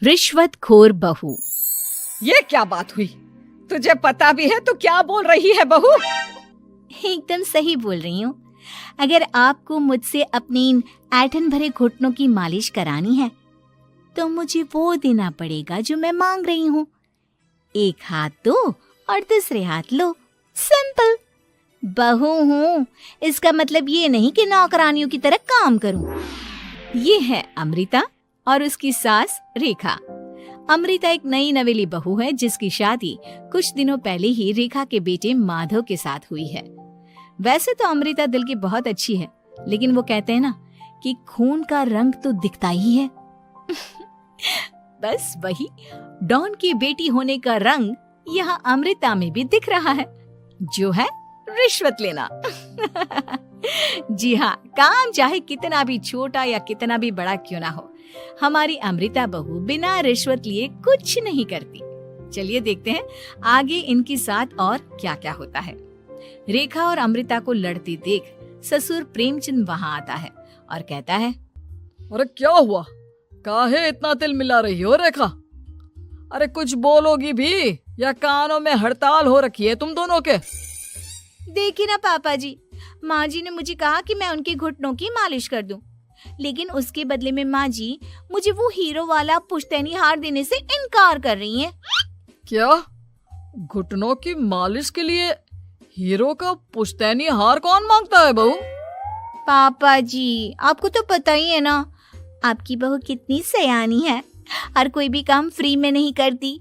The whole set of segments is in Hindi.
रिश्वतखोर बहू। ये क्या बात हुई? तुझे पता भी है तो क्या बोल रही है बहू? एकदम सही बोल रही हूँ। अगर आपको मुझसे अपनी इन ऐंठन भरे घुटनों की मालिश करानी है तो मुझे वो देना पड़ेगा जो मैं मांग रही हूँ। एक हाथ दो और दूसरे हाथ लो, सिंपल। बहू हूँ, इसका मतलब ये नहीं कि नौकरानियों की तरह काम करूँ। ये है अमृता और उसकी सास रेखा। अमृता एक नई नवेली बहू है जिसकी शादी कुछ दिनों पहले ही रेखा के बेटे माधव के साथ हुई है। वैसे तो अमृता दिल की बहुत अच्छी है, लेकिन वो कहते हैं ना कि खून का रंग तो दिखता ही है। बस वही डॉन की बेटी होने का रंग यहाँ अमृता में भी दिख रहा है, जो है रिश्वत लेना। जी हाँ, काम चाहे कितना भी छोटा या कितना भी बड़ा क्यों ना हो, हमारी अमृता बहू बिना रिश्वत लिए कुछ नहीं करती। चलिए देखते हैं आगे इनके साथ और क्या क्या होता है। रेखा और अमृता को लड़ते देख ससुर प्रेमचंद वहाँ आता है और कहता है, अरे क्या हुआ? काहे इतना तिल मिला रही हो रेखा? अरे कुछ बोलोगी भी या कानों में हड़ताल हो रखी है तुम दोनों के? देखिए ना पापा जी, माँ जी ने मुझे कहा कि मैं उनके घुटनों की मालिश कर दूं, लेकिन उसके बदले में माँ जी मुझे वो हीरो वाला पुश्तैनी हार देने से इनकार कर रही हैं। क्या? घुटनों की मालिश के लिए हीरो का पुश्तैनी हार कौन मांगता है बहू? पापा जी, आपको तो पता ही है ना, आपकी बहू कितनी सयानी है, हर कोई भी काम फ्री में नहीं करती।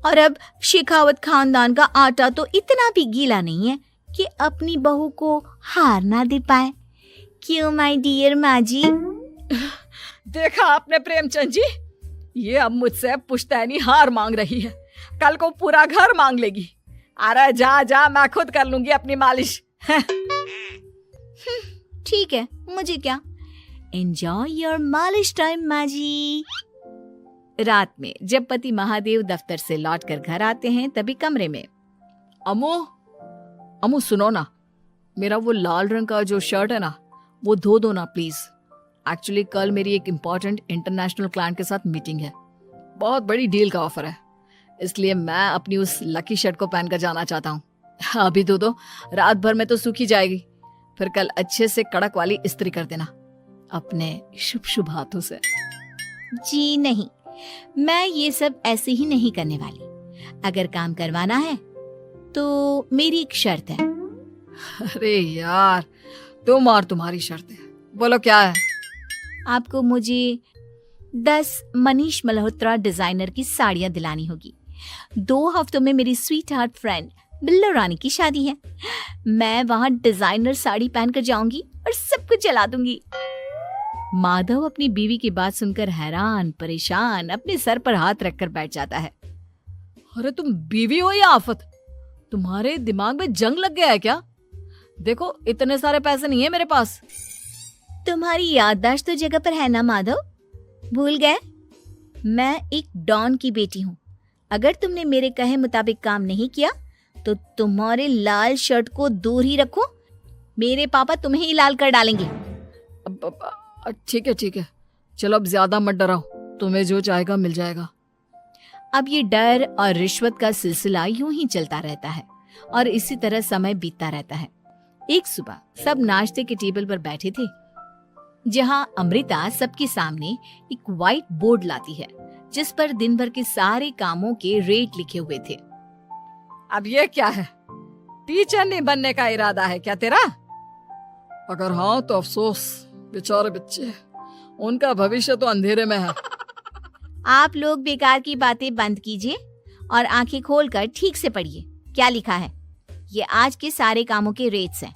और अब शेखावत खानदान का आटा तो इतना भी गीला नहीं है कि अपनी बहू को हार ना दे पाए। क्यों माय डियर माँ जी? देखा आपने प्रेमचंद जी, ये अब मुझसे पुश्तैनी हार मांग रही है, कल को पूरा घर मांग लेगी। अरे जा जा, मैं खुद कर लूंगी अपनी मालिश। ठीक है, मुझे क्या। एंजॉय योर मालिश टाइम माँ जी। रात में जब पति महादेव दफ्तर से लौटकर घर आते हैं तभी कमरे में, अमू सुनो ना, मेरा वो लाल रंग का जो शर्ट है ना वो धो दो ना प्लीज। एक्चुअली कल मेरी एक इम्पोर्टेंट इंटरनेशनल क्लाइंट के साथ मीटिंग है, बहुत बड़ी डील का ऑफर है, इसलिए मैं अपनी उस लकी शर्ट को पहनकर जाना चाहता हूँ। अभी धो दो, रात भर में तो सूखी जाएगी, फिर कल अच्छे से कड़क वाली इस्त्री कर देना अपने शुभ शुभ हाथों से। जी नहीं, मैं ये सब ऐसे ही नहीं करने वाली। अगर काम करवाना है तो मेरी एक शर्त है। अरे यार, तुम और तुम्हारी शर्तें, बोलो क्या है? आपको मुझे 10 मनीष मल्होत्रा डिजाइनर की साड़ियां दिलानी होगी। 2 हफ्तों में मेरी स्वीट हार्ट फ्रेंड बिल्लो रानी की शादी है। मैं वहां डिजाइनर साड़ी पहनकर जाऊंगी और सब कुछ जला दूंगी। माधव अपनी बीवी की बात सुनकर हैरान परेशान अपने सर पर हाथ रखकर बैठ जाता है। अरे तुम बीवी हो या आफत? तुम्हारे दिमाग में जंग लग गया है क्या? देखो इतने सारे पैसे नहीं है मेरे पास। तुम्हारी याददाश्त तो जगह पर है ना माधव, भूल गए? मैं एक डॉन की बेटी हूँ। अगर तुमने मेरे कहे मुताबिक काम नहीं किया तो तुम्हारे लाल शर्ट को दूर ही रखो, मेरे पापा तुम्हें ही लाल कर डालेंगे। ठीक है, चलो अब ज्यादा मत डराओ, तुम्हें जो चाहेगा मिल जाएगा। अब ये डर और रिश्वत का सिलसिला यूं ही चलता रहता है और इसी तरह समय बीतता रहता है। एक सुबह सब नाश्ते के टेबल पर बैठे थे, जहां अमृता सबके सामने एक व्हाइट बोर्ड लाती है जिस पर दिन भर के सारे कामों के रेट लिखे हुए थे। अब ये क्या है? टीचर नहीं बनने का इरादा है क्या तेरा? अगर हाँ तो अफसोस, बेचारे बच्चे, उनका भविष्य तो अंधेरे में है। आप लोग बेकार की बातें बंद कीजिए और आंखें खोलकर ठीक से पढ़िए क्या लिखा है। ये आज के सारे कामों के रेट्स हैं।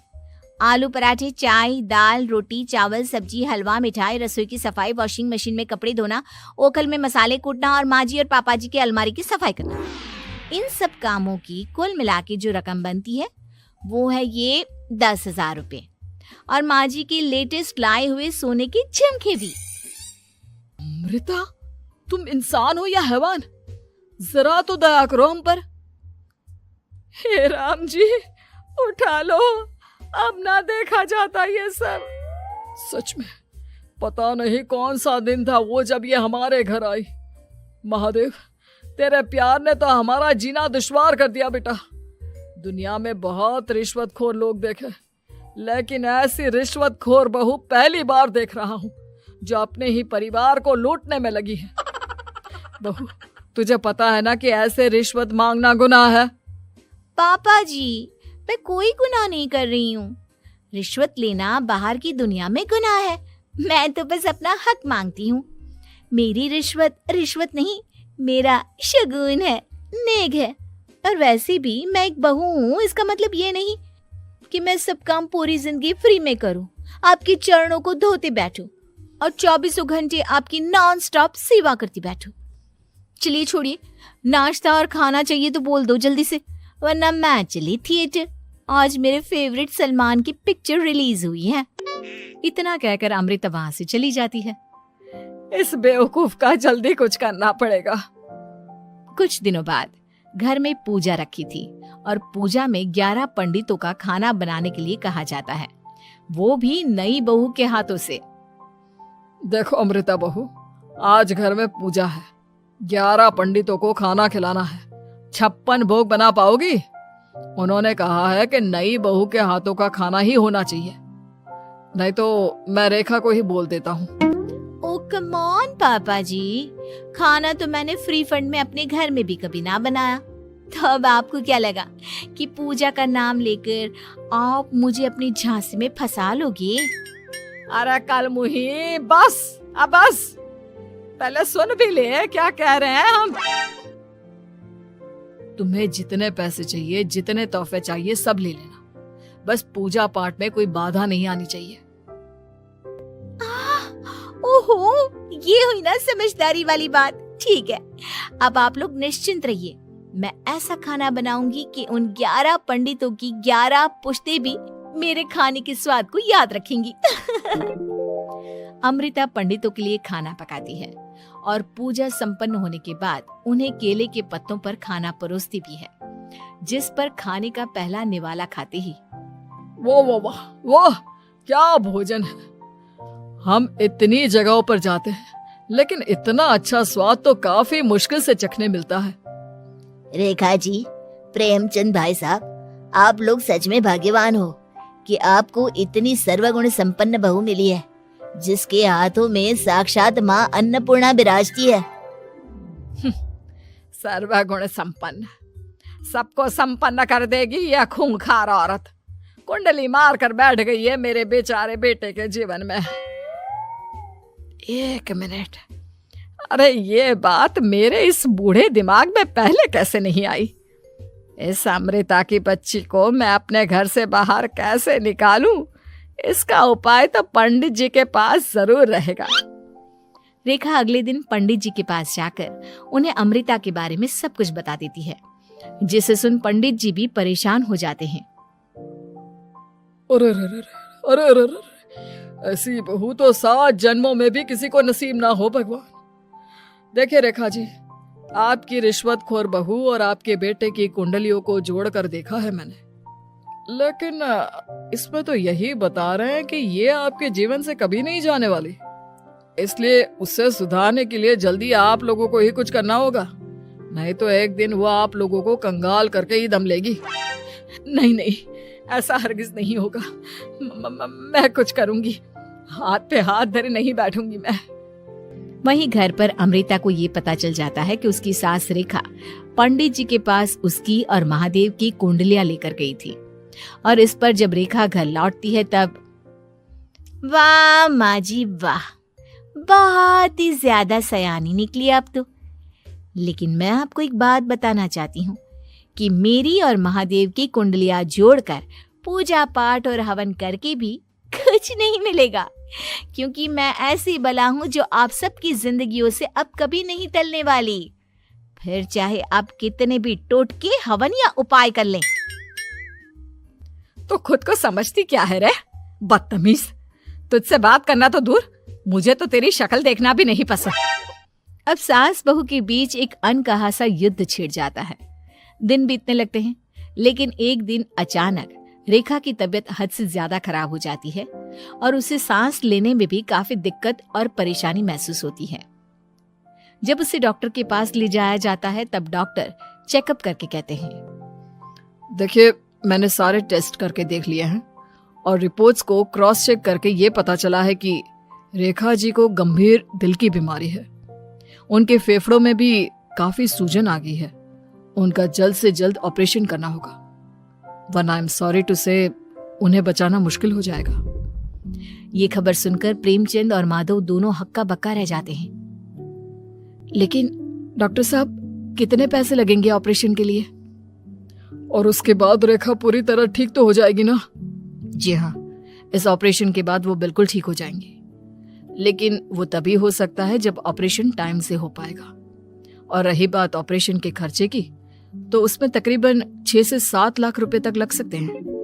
आलू पराठे, चाय, दाल, रोटी, चावल, सब्जी, हलवा, मिठाई, रसोई की सफाई, वॉशिंग मशीन में कपड़े धोना, ओखल में मसाले कूटना और माँ जी और पापा जी की अलमारी की सफाई करना। इन सब कामों की कुल मिला के जो रकम बनती है वो है ये 10,000 रुपए और माँ जी के लेटेस्ट लाए हुए सोने के झुमके भी। अमृता, तुम इंसान हो या हैवान? जरा तो दया करो हम पर। हे राम जी, उठा लो, अब ना देखा जाता ये सब। सच में पता नहीं कौन सा दिन था वो जब ये हमारे घर आई। महादेव, तेरे प्यार ने तो हमारा जीना दुश्वार कर दिया बेटा। दुनिया में बहुत रिश्वतखोर लोग देखे, लेकिन ऐसी रिश्वतखोर बहू पहली बार देख रहा हूँ जो अपने ही परिवार को लूटने में लगी है। बहू, तुझे पता है ना कि ऐसे रिश्वत मांगना गुनाह है। पापा जी, मैं कोई गुनाह नहीं कर रही हूँ। रिश्वत लेना बाहर की दुनिया में गुनाह है। मैं तो बस अपना हक मांगती हूँ। मेरी रिश्वत रिश्वत नहीं, मेरा शगुन है, नेक है। और वैसे भी मैं एक बहू हूँ, इसका मतलब ये नहीं कि मैं सब काम पूरी जिंदगी फ्री में करूँ, आपके चरणों को धोते बैठूं और 24 घंटे आपकी नॉन स्टॉप सेवा करती बैठूं। चलिए छोड़िए, नाश्ता और खाना चाहिए तो बोल दो जल्दी से, वरना मैं चली थिएटर। आज मेरे फेवरेट सलमान की पिक्चर रिलीज हुई है। इतना कहकर अमृता वहां से चली जाती है। इस बेवकूफ का जल्दी कुछ करना पड़ेगा। कुछ दिनों बाद घर में पूजा रखी थी और पूजा में 11 पंडितों का खाना बनाने के लिए कहा जाता है, वो भी नई बहू के हाथों से। देखो अमृता बहू, आज घर में पूजा है, 11 पंडितों को खाना खिलाना है। 56 भोग बना पाओगी? उन्होंने कहा है कि नई बहू के हाथों का खाना ही होना चाहिए, नहीं तो मैं रेखा को ही बोल देता हूँ। ओ कम ऑन पापा जी, खाना तो मैंने फ्री फंड में अपने घर में भी कभी ना बनाया, तो अब आपको क्या लगा कि पूजा का नाम लेकर आप मुझे अपनी झांसी में फंसा लोगे? अरे कल मुही, बस अब बस, पहले सुन भी ले क्या कह रहे हैं हम। तुम्हें जितने पैसे चाहिए, जितने तोहफे चाहिए, सब ले लेना, बस पूजा पाठ में कोई बाधा नहीं आनी चाहिए। ओहो, ये हुई ना समझदारी वाली बात। ठीक है, अब आप लोग निश्चिंत रहिए, मैं ऐसा खाना बनाऊंगी कि उन 11 पंडितों की 11 पुश्तें भी मेरे खाने के स्वाद को याद रखेंगी। अमृता पंडितों के लिए खाना पकाती है और पूजा संपन्न होने के बाद उन्हें केले के पत्तों पर खाना परोसती भी है, जिस पर खाने का पहला निवाला खाते ही वो क्या भोजन है। हम इतनी जगहों पर जाते हैं, लेकिन इतना अच्छा स्वाद तो काफी मुश्किल से चखने मिलता है। रेखा जी, प्रेमचंद भाई साहब, आप लोग सच में भाग्यवान हो कि आपको इतनी सर्वगुण संपन्न बहू मिली है, जिसके हाथों में साक्षात माँ अन्नपूर्णा विराजती है। सर्वगुण संपन्न, सबको संपन्न कर देगी यह खूंखार औरत। कुंडली मार कर बैठ गई है मेरे बेचारे बेटे के जीवन में। एक मिनट, अरे ये बात मेरे इस बूढ़े दिमाग में पहले कैसे नहीं आई? इस अमृता की बच्ची को मैं अपने घर से बाहर कैसे निकालूं? इसका उपाय तो पंडित जी के पास जरूर रहेगा। रेखा अगले दिन पंडित जी के पास जाकर उन्हें अमृता के बारे में सब कुछ बता देती है, जिसे सुन पंडित जी भी परेशान हो जाते हैं। अरे अरे अरे अरे अरे, ऐसी बहू तो 7 जन्मों में भी किसी को नसीब ना हो भगवान। देखिए रेखा जी, आपकी रिश्वतखोर बहू और आपके बेटे की कुंडलियों को जोड़कर देखा है मैंने, लेकिन इसमें तो यही बता रहे हैं कि ये आपके जीवन से कभी नहीं जाने वाली। इसलिए उससे सुधारने के लिए जल्दी आप लोगों को ही कुछ करना होगा, नहीं तो एक दिन वो आप लोगों को कंगाल करके ही दम लेगी। नहीं नहीं, ऐसा हरगिज नहीं होगा। मैं कुछ करूंगी, हाथ पे हाथ धरे नहीं बैठूंगी मैं। वहीं घर पर अमृता को ये पता चल जाता है कि उसकी सास रेखा पंडित जी के पास उसकी और महादेव की कुंडलियां लेकर गई थी, और इस पर जब रेखा घर लौटती है तब वाह माँ जी वाह, बहुत ही ज्यादा सयानी निकली आप तो। लेकिन मैं आपको एक बात बताना चाहती हूँ कि मेरी और महादेव की कुंडलियां जोड़कर पूजा पाठ और हवन करके भी कुछ नहीं मिलेगा, क्योंकि मैं ऐसी बला हूँ जो आप सबकी जिंदगियों से अब कभी नहीं टलने वाली। फिर चाहे आप कितने भी टोटके हवन या उपाय कर लें। तो खुद को समझती क्या है रे बदतमीज, तुझसे बात करना तो दूर, मुझे तो तेरी शक्ल देखना भी नहीं पसंद। अब सास बहू के बीच एक अनकहा सा युद्ध छिड़ जाता है। दिन बीतने लगते हैं, लेकिन एक दिन अचानक रेखा की तबीयत हद से ज्यादा खराब हो जाती है और उसे सांस लेने में भी काफी दिक्कत और परेशानी महसूस होती है। जब उसे डॉक्टर के पास ले जाया जाता है तब डॉक्टर चेकअप करके कहते हैं, देखिए, मैंने सारे टेस्ट करके देख लिए हैं और रिपोर्ट्स को क्रॉस चेक करके ये पता चला है कि रेखा जी को गंभीर दिल की बीमारी है। उनके फेफड़ों में भी काफी सूजन आ गई है। उनका जल्द से जल्द ऑपरेशन करना होगा, वरना आई एम सॉरी टू से उन्हें बचाना मुश्किल हो जाएगा। ये खबर सुनकर प्रेमचंद और माधव दोनों हक्का बक्का रह जाते हैं। लेकिन डॉक्टर साहब, कितने पैसे लगेंगे ऑपरेशन के लिए? और उसके बाद रेखा पूरी तरह ठीक तो हो जाएगी ना? जी हाँ, इस ऑपरेशन के बाद वो बिल्कुल ठीक हो जाएंगे, लेकिन वो तभी हो सकता है जब ऑपरेशन टाइम से हो पाएगा। और रही बात ऑपरेशन के खर्चे की, तो उसमें तकरीबन 6 से 7 लाख रुपए तक लग सकते हैं।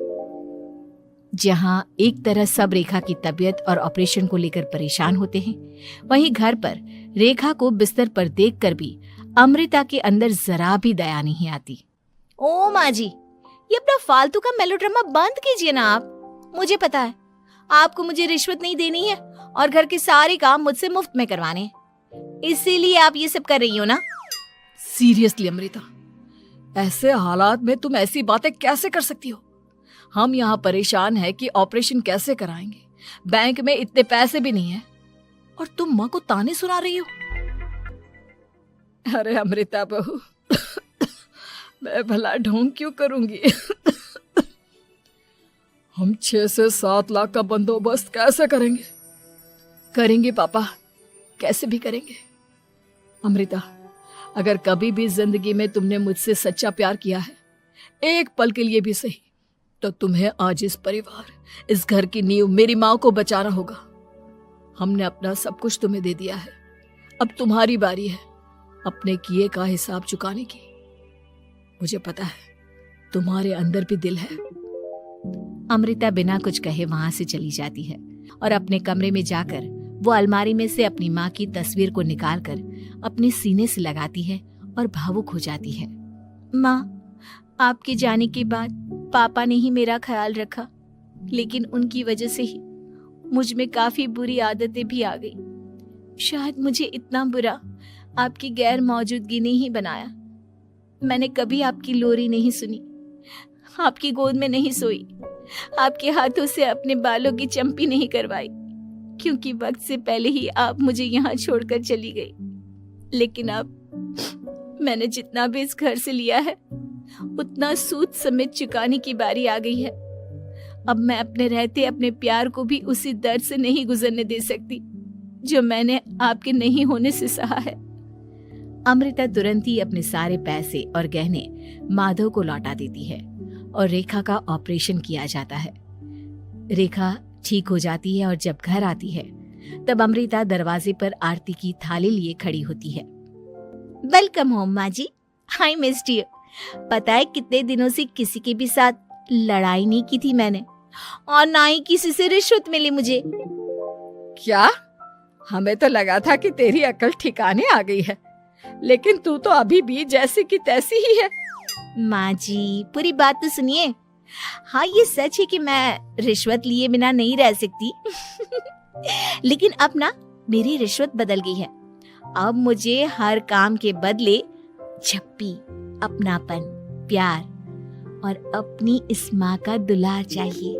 जहां एक तरह सब रेखा की तबीयत और ऑपरेशन को लेकर परेशान होते हैं, वहीं घर पर रेखा को बिस्तर पर देखकर भी अमृता के अंदर जरा भी दया नहीं आती। ओ माँ जी, ये अपना फालतू का मेलोड्रामा बंद कीजिए ना आप। मुझे पता है आपको मुझे रिश्वत नहीं देनी है और घर के सारे काम मुझसे मुफ्त में करवाने हैं, इसीलिए आप ये सब कर रही हो ना। सीरियसली अमृता, ऐसे हालात में तुम ऐसी बातें कैसे कर सकती हो? हम यहाँ परेशान हैं कि ऑपरेशन कैसे कराएंगे, बैंक में इतने पैसे भी नहीं है, और तुम माँ को ताने सुना रही हो। अरे अमृता बहू, मैं भला ढोंग क्यों करूंगी? हम 6 से 7 लाख का बंदोबस्त कैसे करेंगे? करेंगे पापा, कैसे भी करेंगे। अमृता, अगर कभी भी जिंदगी में तुमने मुझसे सच्चा प्यार किया है, एक पल के लिए भी सही, तो तुम्हें आज इस परिवार, इस घर की नींव, मेरी माँ को बचाना होगा। हमने अपना सब कुछ तुम्हें दे दिया है, अब तुम्हारी बारी है अपने किए का हिसाब चुकाने की। मुझे पता है तुम्हारे अंदर भी दिल है। अमृता बिना कुछ कहे वहां से चली जाती है और अपने कमरे में जाकर वो अलमारी में से अपनी माँ की तस्वीर को निकालकर अपने सीने से लगाती है और भावुक हो जाती है। माँ, आपके जाने के बाद पापा ने ही मेरा ख्याल रखा, लेकिन उनकी वजह से ही मुझ में काफी बुरी आदतें भी आ गई। शायद मुझे इतना बुरा आपकी गैर मौजूदगी ने ही बनाया। मैंने कभी आपकी लोरी नहीं सुनी, आपकी गोद में नहीं सोई, आपके हाथों से अपने बालों की चंपी नहीं करवाई, क्योंकि वक्त से पहले ही आप मुझे यहाँ छोड़कर चली गई। लेकिन अब मैंने जितना भी इस घर से लिया है, उतना सूद समेत चुकाने की बारी आ गई है। अब मैं अपने रहते अपने प्यार को भी उसी दर्द से नहीं गुजरने दे सकती जो मैंने आपके नहीं होने से सहा है। अमृता तुरंत ही अपने सारे पैसे और गहने माधव को लौटा देती है और रेखा का ऑपरेशन किया जाता है। रेखा ठीक हो जाती है और जब घर आती है तब अमृता दरवाजे पर आरती की थाली लिए खड़ी होती है। वेलकम होम माँ जी, आई मिस्ड यू। पता है कितने दिनों से किसी के भी साथ लड़ाई नहीं की थी मैंने, और ना ही किसी से रिश्वत मिली मुझे। क्या? हमें तो लगा था कि तेरी अकल ठिकाने आ गई है, लेकिन तू तो अभी भी जैसी की तैसी ही है। माँ जी, पूरी बात तो सुनिए। हाँ, ये सच है कि मैं रिश्वत लिए बिना नहीं रह सकती लेकिन अब ना मेरी रिश्वत बदल गई है। अब मुझे हर काम के बदले झप्पी, अपनापन, प्यार और अपनी इस माँ का दुलार चाहिए।